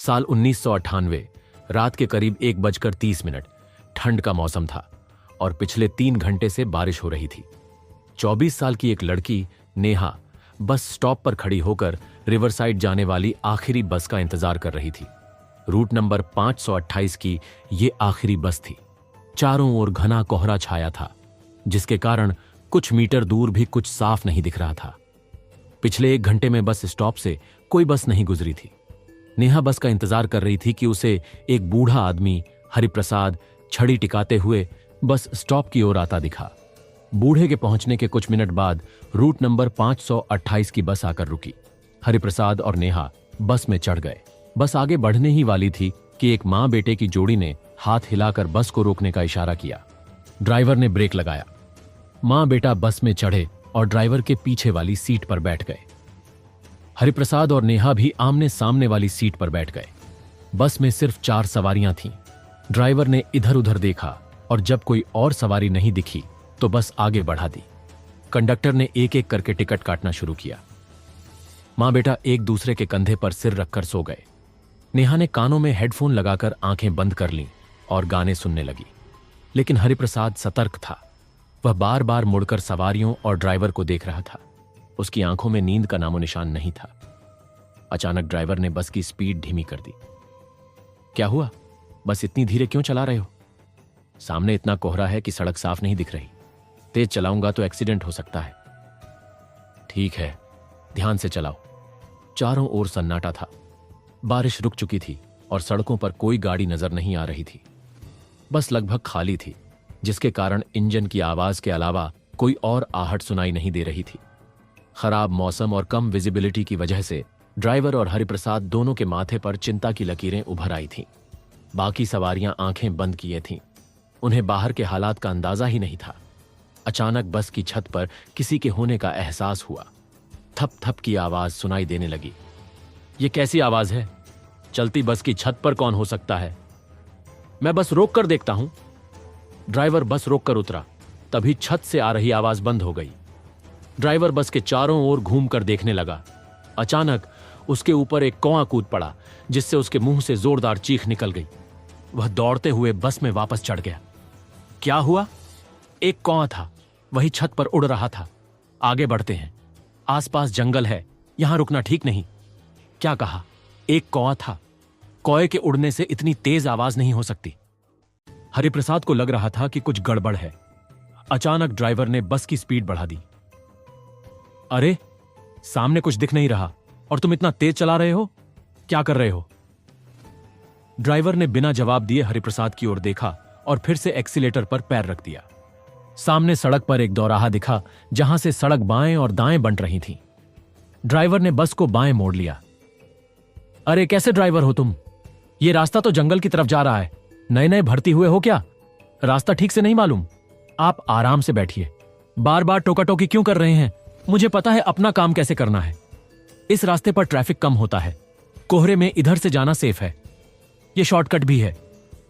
साल 1998, रात के करीब 1:30। ठंड का मौसम था और पिछले 3 घंटे से बारिश हो रही थी। 24 साल की एक लड़की नेहा बस स्टॉप पर खड़ी होकर रिवरसाइड जाने वाली आखिरी बस का इंतजार कर रही थी। रूट नंबर 528 की ये आखिरी बस थी। चारों ओर घना कोहरा छाया था, जिसके कारण कुछ मीटर दूर भी कुछ साफ नहीं दिख रहा था। पिछले 1 घंटे में बस स्टॉप से कोई बस नहीं गुजरी थी। नेहा बस का इंतजार कर रही थी कि उसे एक बूढ़ा आदमी हरिप्रसाद छड़ी टिकाते हुए बस स्टॉप की ओर आता दिखा। बूढ़े के पहुंचने के कुछ मिनट बाद रूट नंबर 528 की बस आकर रुकी। हरिप्रसाद और नेहा बस में चढ़ गए। बस आगे बढ़ने ही वाली थी कि एक मां बेटे की जोड़ी ने हाथ हिलाकर बस को रोकने का इशारा किया। ड्राइवर ने ब्रेक लगाया। मां बेटा बस में चढ़े और ड्राइवर के पीछे वाली सीट पर बैठ गए। हरिप्रसाद और नेहा भी आमने सामने वाली सीट पर बैठ गए। बस में सिर्फ 4 सवारियां थीं। ड्राइवर ने इधर उधर देखा और जब कोई और सवारी नहीं दिखी तो बस आगे बढ़ा दी। कंडक्टर ने एक एक करके टिकट काटना शुरू किया। मां बेटा एक दूसरे के कंधे पर सिर रखकर सो गए। नेहा ने कानों में हेडफोन लगाकर आंखें बंद कर लीं और गाने सुनने लगी। लेकिन हरिप्रसाद सतर्क था। वह बार बार मुड़कर सवारियों और ड्राइवर को देख रहा था। उसकी आंखों में नींद का नामो निशान नहीं था। अचानक ड्राइवर ने बस की स्पीड धीमी कर दी। क्या हुआ? बस इतनी धीरे क्यों चला रहे हो? सामने इतना कोहरा है कि सड़क साफ नहीं दिख रही। तेज चलाऊंगा तो एक्सीडेंट हो सकता है। ठीक है, ध्यान से चलाओ। चारों ओर सन्नाटा था। बारिश रुक चुकी थी और सड़कों पर कोई गाड़ी नजर नहीं आ रही थी। बस लगभग खाली थी, जिसके कारण इंजन की आवाज के अलावा कोई और आहट सुनाई नहीं दे रही थी। खराब मौसम और कम विजिबिलिटी की वजह से ड्राइवर और हरिप्रसाद दोनों के माथे पर चिंता की लकीरें उभर आई थीं। बाकी सवारियां आंखें बंद किए थीं। उन्हें बाहर के हालात का अंदाजा ही नहीं था। अचानक बस की छत पर किसी के होने का एहसास हुआ। थप थप की आवाज सुनाई देने लगी। ये कैसी आवाज है? चलती बस की छत पर कौन हो सकता है? मैं बस रोक कर देखता हूं। ड्राइवर बस रोक कर उतरा। तभी छत से आ रही आवाज बंद हो गई। ड्राइवर बस के चारों ओर घूम कर देखने लगा। अचानक उसके ऊपर एक कौवा कूद पड़ा, जिससे उसके मुंह से जोरदार चीख निकल गई। वह दौड़ते हुए बस में वापस चढ़ गया। क्या हुआ? एक कौवा था, वही छत पर उड़ रहा था। आगे बढ़ते हैं, आसपास जंगल है, यहां रुकना ठीक नहीं। क्या कहा? एक कौवा था। कौवे के उड़ने से इतनी तेज आवाज नहीं हो सकती। हरिप्रसाद को लग रहा था कि कुछ गड़बड़ है। अचानक ड्राइवर ने बस की स्पीड बढ़ा दी। अरे, सामने कुछ दिख नहीं रहा और तुम इतना तेज चला रहे हो? क्या कर रहे हो? ड्राइवर ने बिना जवाब दिए हरिप्रसाद की ओर देखा और फिर से एक्सीलेटर पर पैर रख दिया। सामने सड़क पर एक दोराहा दिखा, जहां से सड़क बाएं और दाएं बंट रही थी। ड्राइवर ने बस को बाएं मोड़ लिया। अरे, कैसे ड्राइवर हो तुम? ये रास्ता तो जंगल की तरफ जा रहा है। नए नए भर्ती हुए हो क्या? रास्ता ठीक से नहीं मालूम? आप आराम से बैठिए। बार बार टोका टोकी क्यों कर रहे हैं? मुझे पता है अपना काम कैसे करना है। इस रास्ते पर ट्रैफिक कम होता है। कोहरे में इधर से जाना सेफ है। ये शॉर्टकट भी है।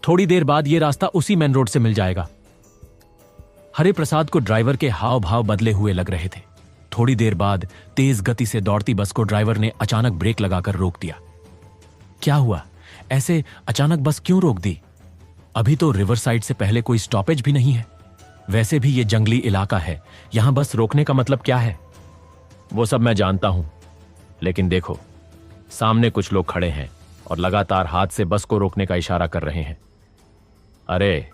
थोड़ी देर बाद ये रास्ता उसी मेन रोड से मिल जाएगा। हरिप्रसाद को ड्राइवर के हाव भाव बदले हुए लग रहे थे। थोड़ी देर बाद तेज गति से दौड़ती बस को ड्राइवर ने अचानक ब्रेक लगाकर रोक दिया। क्या हुआ? ऐसे अचानक बस क्यों रोक दी? अभी तो रिवर साइड से पहले कोई स्टॉपेज भी नहीं है। वैसे भी ये जंगली इलाका है, यहां बस रोकने का मतलब क्या है? वो सब मैं जानता हूं, लेकिन देखो, सामने कुछ लोग खड़े हैं और लगातार हाथ से बस को रोकने का इशारा कर रहे हैं। अरे,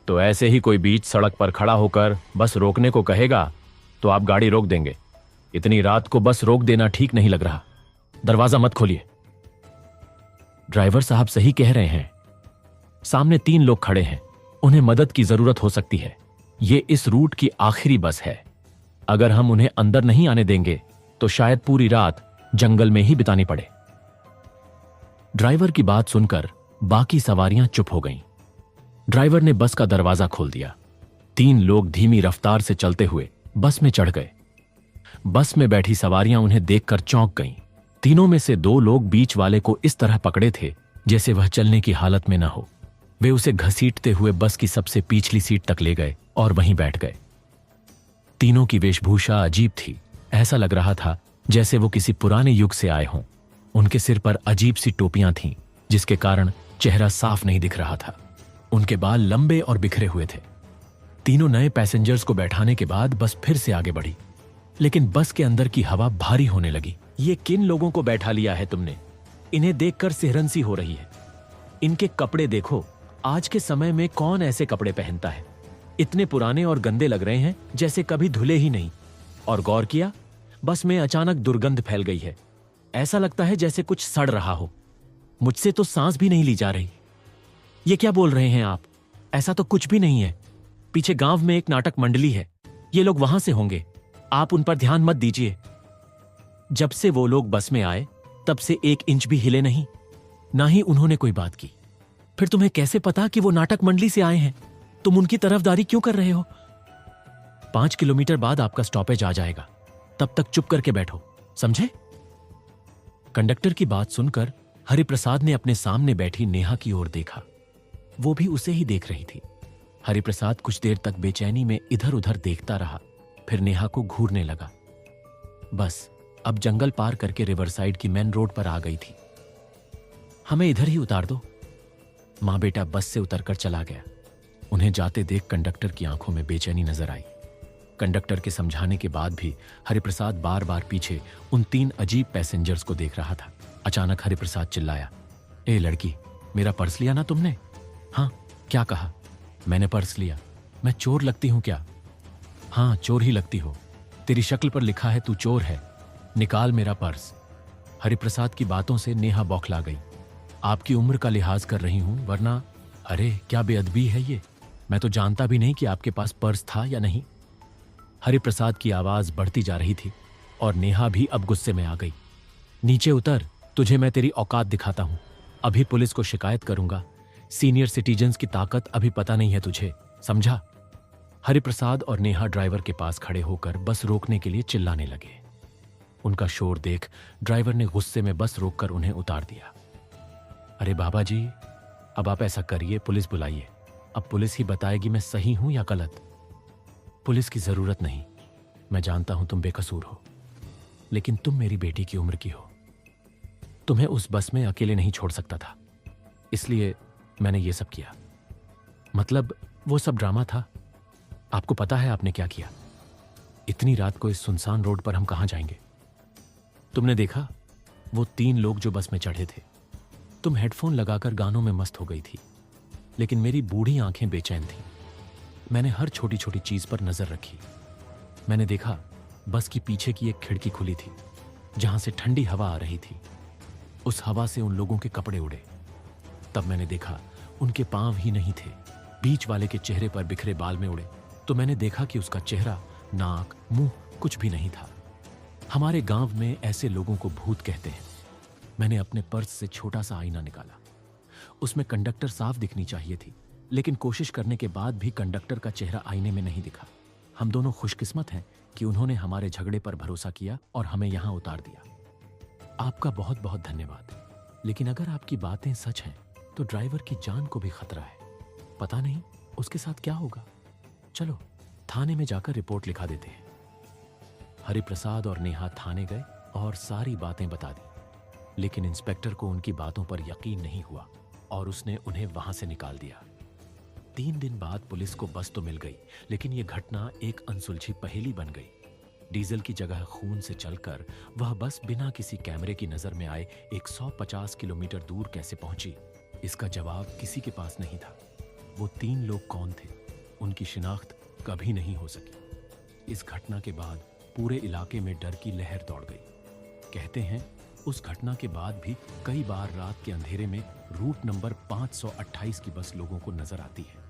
तो ऐसे ही कोई बीच सड़क पर खड़ा होकर बस रोकने को कहेगा तो आप गाड़ी रोक देंगे? इतनी रात को बस रोक देना ठीक नहीं लग रहा। दरवाजा मत खोलिए। ड्राइवर साहब सही कह रहे हैं। सामने 3 लोग खड़े हैं, उन्हें मदद की जरूरत हो सकती है। ये इस रूट की आखिरी बस है। अगर हम उन्हें अंदर नहीं आने देंगे तो शायद पूरी रात जंगल में ही बितानी पड़े। ड्राइवर की बात सुनकर बाकी सवारियां चुप हो गईं। ड्राइवर ने बस का दरवाजा खोल दिया। 3 लोग धीमी रफ्तार से चलते हुए बस में चढ़ गए। बस में बैठी सवारियां उन्हें देखकर चौंक गईं। तीनों में से 2 लोग बीच वाले को इस तरह पकड़े थे जैसे वह चलने की हालत में न हो। वे उसे घसीटते हुए बस की सबसे पिछली सीट तक ले गए और वहीं बैठ गए। तीनों की वेशभूषा अजीब थी। ऐसा लग रहा था जैसे वो किसी पुराने युग से आए हों। उनके सिर पर अजीब सी टोपियां थीं, जिसके कारण चेहरा साफ नहीं दिख रहा था। उनके बाल लंबे और बिखरे हुए थे। तीनों नए पैसेंजर्स को बैठाने के बाद बस फिर से आगे बढ़ी, लेकिन बस के अंदर की हवा भारी होने लगी। ये किन लोगों को बैठा लिया है तुमने? इन्हें देखकर सिहरन सी हो रही है। इनके कपड़े देखो, आज के समय में कौन ऐसे कपड़े पहनता है? इतने पुराने और गंदे लग रहे हैं जैसे कभी धुले ही नहीं। और गौर किया, बस में अचानक दुर्गंध फैल गई है। ऐसा लगता है जैसे कुछ सड़ रहा हो। मुझसे तो सांस भी नहीं ली जा रही। ये क्या बोल रहे हैं आप? ऐसा तो कुछ भी नहीं है। पीछे गांव में एक नाटक मंडली है, ये लोग वहां से होंगे। आप उन पर ध्यान मत दीजिए। जब से वो लोग बस में आए तब से 1 इंच भी हिले नहीं, ना ही उन्होंने कोई बात की। फिर तुम्हें कैसे पता कि वो नाटक मंडली से आए हैं? तुम उनकी तरफदारी क्यों कर रहे हो? 5 किलोमीटर बाद आपका स्टॉपेज आ जाएगा, तब तक चुप करके बैठो, समझे? कंडक्टर की बात सुनकर हरिप्रसाद ने अपने सामने बैठी नेहा की ओर देखा। वो भी उसे ही देख रही थी। हरिप्रसाद कुछ देर तक बेचैनी में इधर उधर देखता रहा, फिर नेहा को घूरने लगा। बस अब जंगल पार करके रिवरसाइड की मेन रोड पर आ गई थी। हमें इधर ही उतार दो। मां बेटा बस से उतरकर चला गया। उन्हें जाते देख कंडक्टर की आंखों में बेचैनी नजर आई। कंडक्टर के समझाने के बाद भी हरिप्रसाद बार बार पीछे उन 3 अजीब पैसेंजर्स को देख रहा था। अचानक हरिप्रसाद चिल्लाया, ए लड़की, मेरा पर्स लिया ना तुमने? हाँ, क्या कहा? मैंने पर्स लिया। मैं चोर लगती हूं क्या? हाँ, चोर ही लगती हो। तेरी शक्ल पर लिखा है तू चोर है। निकाल मेरा पर्स। हरिप्रसाद की बातों से नेहा बौखला गई। आपकी उम्र का लिहाज कर रही हूं, वरना। अरे क्या बेअदबी है ये। मैं तो जानता भी नहीं कि आपके पास पर्स था या नहीं। हरिप्रसाद की आवाज बढ़ती जा रही थी और नेहा भी अब गुस्से में आ गई। नीचे उतर, तुझे मैं तेरी औकात दिखाता हूं। अभी पुलिस को शिकायत करूंगा। सीनियर सिटीजन्स की ताकत अभी पता नहीं है तुझे, समझा? हरिप्रसाद और नेहा ड्राइवर के पास खड़े होकर बस रोकने के लिए चिल्लाने लगे। उनका शोर देख ड्राइवर ने गुस्से में बस रोककर उन्हें उतार दिया। अरे बाबा जी, अब आप ऐसा करिए, पुलिस बुलाइए। अब पुलिस ही बताएगी मैं सही हूं या गलत। पुलिस की जरूरत नहीं। मैं जानता हूं तुम बेकसूर हो, लेकिन तुम मेरी बेटी की उम्र की हो। तुम्हें उस बस में अकेले नहीं छोड़ सकता था, इसलिए मैंने ये सब किया। मतलब वो सब ड्रामा था। आपको पता है आपने क्या किया? इतनी रात को इस सुनसान रोड पर हम कहां जाएंगे? तुमने देखा वो 3 लोग जो बस में चढ़े थे? तुम हेडफोन लगाकर गानों में मस्त हो गई थी, लेकिन मेरी बूढ़ी आंखें बेचैन थीं। मैंने हर छोटी छोटी चीज पर नजर रखी। मैंने देखा बस की पीछे की एक खिड़की खुली थी, जहां से ठंडी हवा आ रही थी। उस हवा से उन लोगों के कपड़े उड़े। तब मैंने देखा उनके पांव ही नहीं थे, बीच वाले के चेहरे पर बिखरे बाल में उड़े। तो मैंने देखा कि उसका चेहरा, नाक, मुंह कुछ भी नहीं था। हमारे गांव में ऐसे लोगों को भूत कहते हैं। मैंने अपने पर्स से छोटा सा आईना निकाला। उसमें कंडक्टर साफ दिखनी चाहिए थी, लेकिन कोशिश करने के बाद भी कंडक्टर का चेहरा आईने में नहीं दिखा। हम दोनों खुशकिस्मत हैं कि उन्होंने हमारे झगड़े पर भरोसा किया और हमें यहां उतार दिया। आपका बहुत बहुत धन्यवाद। लेकिन अगर आपकी बातें सच हैं तो ड्राइवर की जान को भी खतरा है। पता नहीं उसके साथ क्या होगा। चलो थाने में जाकर रिपोर्ट लिखा देते हैं। हरिप्रसाद और नेहा थाने गए और सारी बातें बता दी, लेकिन इंस्पेक्टर को उनकी बातों पर यकीन नहीं हुआ और उसने उन्हें वहां से निकाल दिया। 3 दिन बाद पुलिस को बस तो मिल गई, लेकिन यह घटना एक अनसुलझी पहेली बन गई। डीजल की जगह खून से चलकर वह बस बिना किसी कैमरे की नजर में आए 150 किलोमीटर दूर कैसे पहुंची, इसका जवाब किसी के पास नहीं था। वो 3 लोग कौन थे, उनकी शिनाख्त कभी नहीं हो सकी। इस घटना के बाद पूरे इलाके में डर की लहर दौड़ गई। कहते हैं उस घटना के बाद भी कई बार रात के अंधेरे में रूट नंबर 528 की बस लोगों को नजर आती है।